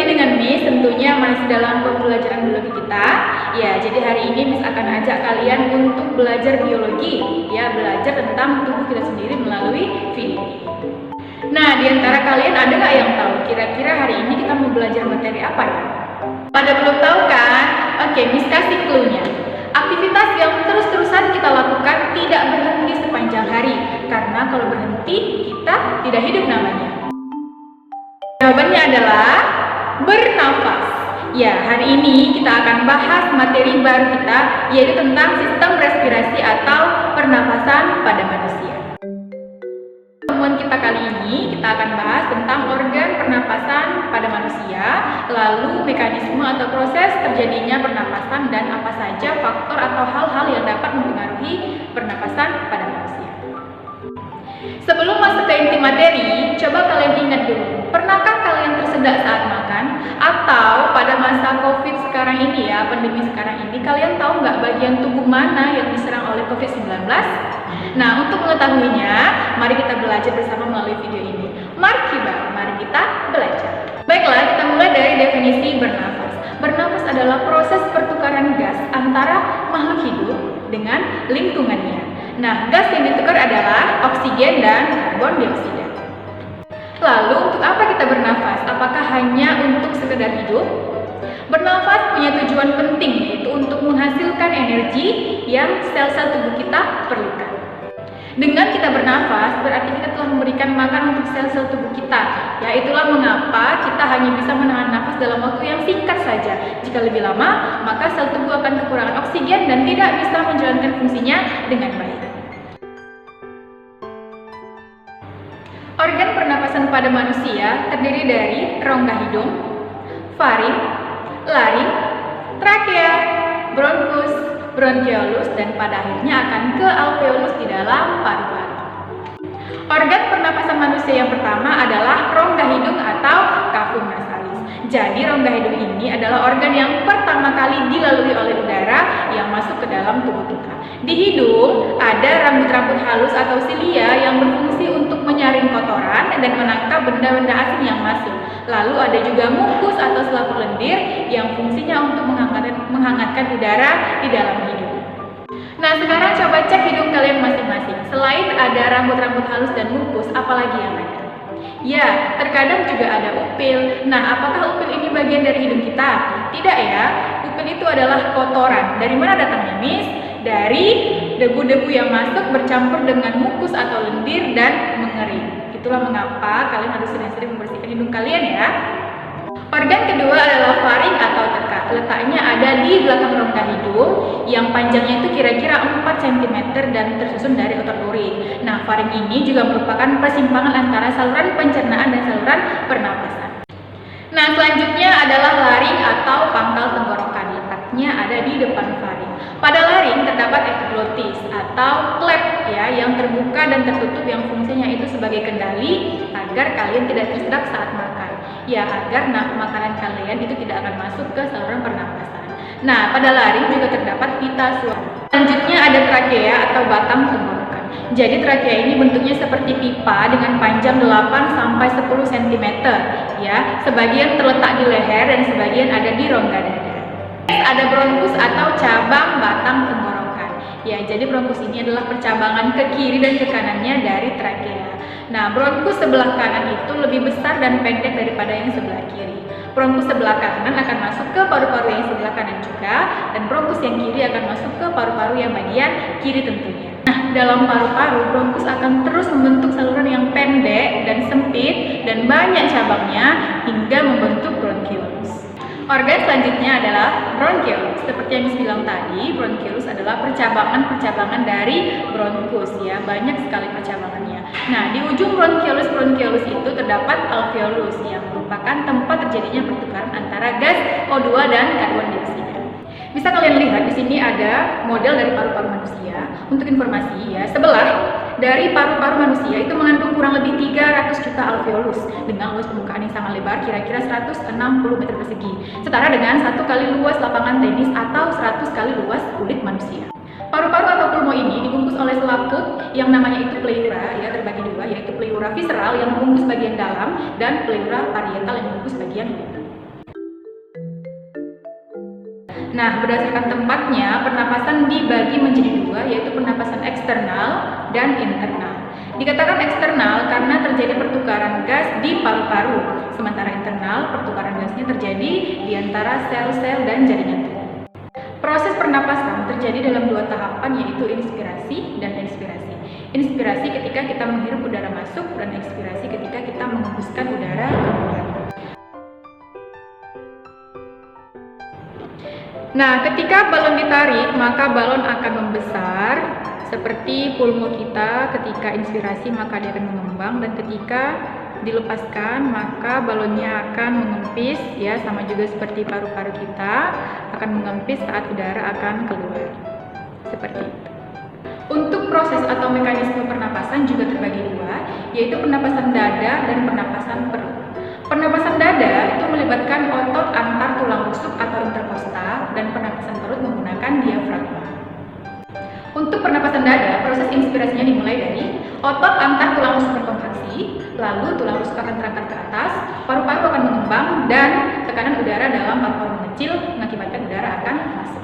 lagi dengan Miss, tentunya masih dalam pembelajaran biologi kita. Ya, jadi hari ini Miss akan ajak kalian untuk belajar biologi, ya, belajar tentang tubuh kita sendiri melalui video. Nah, di antara kalian ada nggak yang tahu kira-kira hari ini kita mau belajar materi apa ya? Pada belum tahu kan? Oke, Miss kasih clue-nya. Aktivitas yang terus-terusan kita lakukan tidak berhenti sepanjang hari, karena kalau berhenti kita tidak hidup namanya. Jawabannya adalah bernafas. Ya, hari ini kita akan bahas materi baru kita, yaitu tentang sistem respirasi atau pernapasan pada manusia. Pertemuan kita kali ini, kita akan bahas tentang organ pernapasan pada manusia, lalu mekanisme atau proses terjadinya pernapasan dan apa saja faktor atau hal-hal yang dapat mempengaruhi pernapasan pada manusia. Sebelum masuk ke inti materi, coba kalian ingat dulu, pernahkah kalian tersedak saat makan? Atau pada masa COVID sekarang ini ya, pandemi sekarang ini, kalian tahu nggak bagian tubuh mana yang diserang oleh COVID-19? Nah, untuk mengetahuinya, mari kita belajar bersama melalui video ini. Mari kita belajar. Baiklah, kita mulai dari definisi bernafas. Bernafas adalah proses pertukaran gas antara makhluk hidup dengan lingkungannya. Nah, gas yang ditukar adalah oksigen dan karbon dioksida. Lalu, untuk apa kita bernafas? Apakah hanya untuk sekedar hidup? Bernafas punya tujuan penting, yaitu untuk menghasilkan energi yang sel-sel tubuh kita perlukan. Dengan kita bernafas, berarti kita telah memberikan makan untuk sel-sel tubuh kita. Ya, itulah mengapa kita hanya bisa menahan nafas dalam waktu yang singkat saja. Jika lebih lama, maka sel tubuh akan kekurangan oksigen dan tidak bisa menjalankan fungsinya dengan baik. Organ pernapasan pada manusia terdiri dari rongga hidung, faring, laring, trakea, bronkus, bronkiolus, dan pada akhirnya akan ke alveolus di dalam paru-paru. Organ pernapasan manusia yang pertama adalah rongga hidung atau cavum nasalis. Jadi rongga hidung ini adalah organ yang pertama kali dilalui oleh udara yang masuk ke dalam tubuh kita. Di hidung ada rambut-rambut halus atau silia yang berfungsi untuk menyaring kotoran dan menangkap benda-benda asing yang masuk. Lalu ada juga mukus atau selaput lendir yang fungsinya untuk menghangatkan udara di dalam hidung. Nah, sekarang coba cek hidung kalian masing-masing. Selain ada rambut-rambut halus dan mukus, apalagi yang ada? Ya, terkadang juga ada upil. Nah, apakah upil ini bagian dari hidung kita? Tidak ya, upil itu adalah kotoran. Dari mana datangnya, Miss? Dari debu-debu yang masuk bercampur dengan mukus atau lendir dan mengering. Itulah mengapa kalian harus sering-sering membersihkan hidung kalian ya. Organ kedua adalah faring atau tekak. Letaknya ada di belakang rongga hidung yang panjangnya itu kira-kira 4 cm dan tersusun dari otot luring. Nah, faring ini juga merupakan persimpangan antara saluran pencernaan dan saluran pernapasan. Nah, selanjutnya adalah laring atau pangkal tenggorokan. Letaknya ada di depan faring. Pada laring terdapat epiglotis atau klep ya yang terbuka dan tertutup yang fungsinya itu sebagai kendali agar kalian tidak tersedak saat makan. Ya, agar makanan kalian itu tidak akan masuk ke saluran pernapasan. Nah, pada laring juga terdapat pita suara. Selanjutnya ada trakea atau batang tenggorokan. Jadi trakea ini bentuknya seperti pipa dengan panjang 8-10 cm ya. Sebagian terletak di leher dan sebagian ada di rongga dada. Ada bronkus atau cabang batang tenggorokan. Ya, jadi bronkus ini adalah percabangan ke kiri dan ke kanannya dari trakea. Nah, bronkus sebelah kanan itu lebih besar dan pendek daripada yang sebelah kiri. Bronkus sebelah kanan akan masuk ke paru-paru yang sebelah kanan juga, dan bronkus yang kiri akan masuk ke paru-paru yang bagian kiri tentunya. Nah, dalam paru-paru, bronkus akan terus membentuk saluran yang pendek dan sempit dan banyak cabangnya hingga membentuk bronkiolus. Organ selanjutnya adalah bronkiolus. Seperti yang Miss bilang tadi, bronkiolus adalah percabangan-percabangan dari bronkus ya, banyak sekali percabangannya. Nah, di ujung bronkiolus itu terdapat alveolus yang merupakan tempat terjadinya pertukaran antara gas O2 dan karbon dioksida. Bisa kalian lihat di sini ada model dari paru-paru manusia. Untuk informasi ya, sebelah dari paru-paru manusia itu mengandung kurang lebih 300 juta alveolus dengan luas permukaan yang sangat lebar, kira-kira 160 meter persegi, setara dengan 1 kali luas lapangan tenis atau 100 kali luas kulit manusia. Paru-paru atau pulmo ini dibungkus oleh selaput yang namanya itu pleura ya, terbagi dua, yaitu pleura visceral yang membungkus bagian dalam dan pleura parietal yang membungkus bagian luar. Nah, berdasarkan tempatnya, pernapasan dibagi menjadi dua, yaitu pernapasan eksternal dan internal. Dikatakan eksternal karena terjadi pertukaran gas di paru-paru, sementara internal pertukaran gasnya terjadi di antara sel-sel dan jaringan tubuh. Proses pernapasan terjadi dalam dua tahapan, yaitu inspirasi dan ekspirasi. Inspirasi ketika kita menghirup udara masuk dan ekspirasi ketika kita menghembuskan udara keluar. Nah, ketika balon ditarik, maka balon akan membesar seperti pulmo kita. Ketika inspirasi, maka dia akan mengembang, dan ketika dilepaskan, maka balonnya akan mengempis, ya, sama juga seperti paru-paru kita akan mengempis saat udara akan keluar. Seperti itu. Untuk proses atau mekanisme pernapasan juga terbagi dua, yaitu pernapasan dada dan pernapasan perut. Pernapasan dada itu melibatkan otot antar tulang rusuk atau interkostal, dan pernapasan perut menggunakan diafragma. Untuk pernapasan dada, proses inspirasinya dimulai dari otot antar tulang rusuk berkontraksi, lalu tulang rusuk akan terangkat ke atas, paru-paru akan mengembang, dan tekanan udara dalam paru-paru mengecil mengakibatkan udara akan masuk.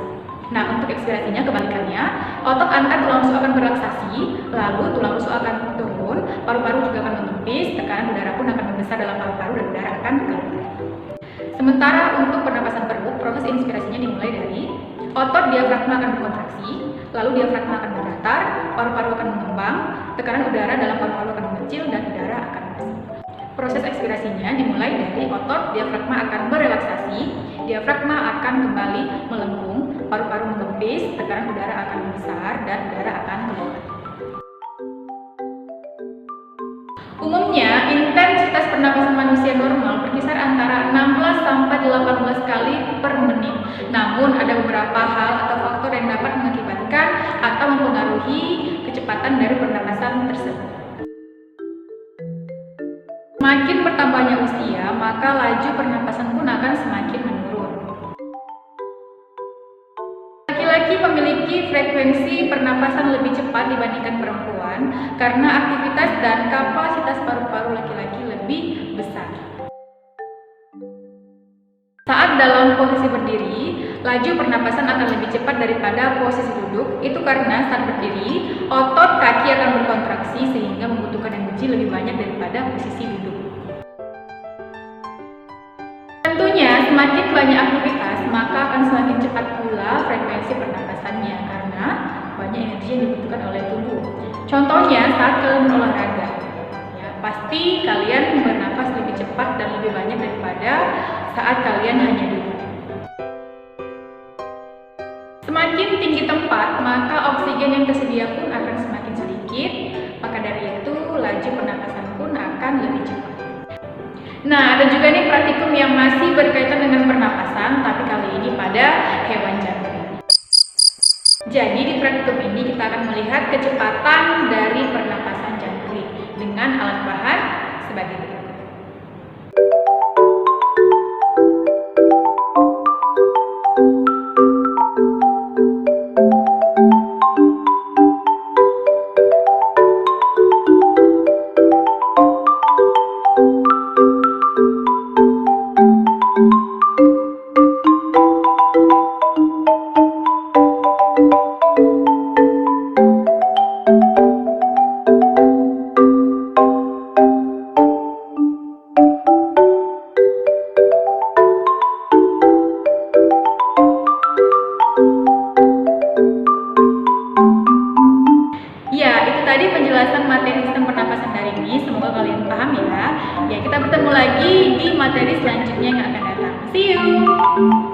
Nah, untuk ekspirasinya kebalikannya, otot antar tulang rusuk akan berelaksasi, lalu tulang rusuk akan turun, paru-paru juga akan mengempis, tekanan udara pun akan membesar dalam paru-paru dan udara akan keluar. Sementara untuk pernapasan perut, proses inspirasinya dimulai dari otot diafragma akan berkontraksi, lalu diafragma akan berdatar, paru-paru akan mengembang, tekanan udara dalam paru-paru akan mengecil, dan udara akan masuk. Proses ekspirasinya dimulai dari otot diafragma akan berelaksasi, diafragma akan kembali melengkung, paru-paru mengempis, tekanan udara akan membesar, dan udara akan keluar. Umumnya, intensitas pernapasan manusia normal berkisar antara 16 sampai 18 kali per menit. Namun, ada beberapa hal atau faktor yang dapat mengakibatkan atau mempengaruhi kecepatan dari pernapasan tersebut. Semakin bertambahnya usia, maka laju pernapasan pun akan semakin menurun. Laki-laki memiliki frekuensi pernapasan lebih cepat dibandingkan perempuan karena aktivitas dan kapasitas paru-paru laki-laki lebih besar. Saat dalam posisi berdiri, laju pernapasan akan lebih cepat daripada posisi duduk. Itu karena saat berdiri, otot kaki akan berkontraksi sehingga membutuhkan energi lebih banyak daripada posisi duduk. Tentunya, semakin banyak aktivitas, maka akan semakin cepat pula frekuensi pernapasannya karena banyak energi yang dibutuhkan oleh tubuh. Contohnya, saat kalian berolahraga, ya, pasti kalian bernapas lebih cepat dan lebih banyak daripada saat kalian hanya duduk. Semakin tinggi tempat, maka oksigen yang tersedia pun akan semakin sedikit, maka dari itu laju pernapasan pun akan lebih cepat. Nah, ada juga nih praktikum yang masih berkaitan dengan pernapasan, tapi kali ini pada hewan jangkrik. Jadi di praktikum ini kita akan melihat kecepatan dari pernapasan jangkrik dengan alat bahan sebagai berikut. Tadi penjelasan materi sistem pernapasan dari ini, semoga kalian paham ya. Ya, kita bertemu lagi di materi selanjutnya yang akan datang. See you!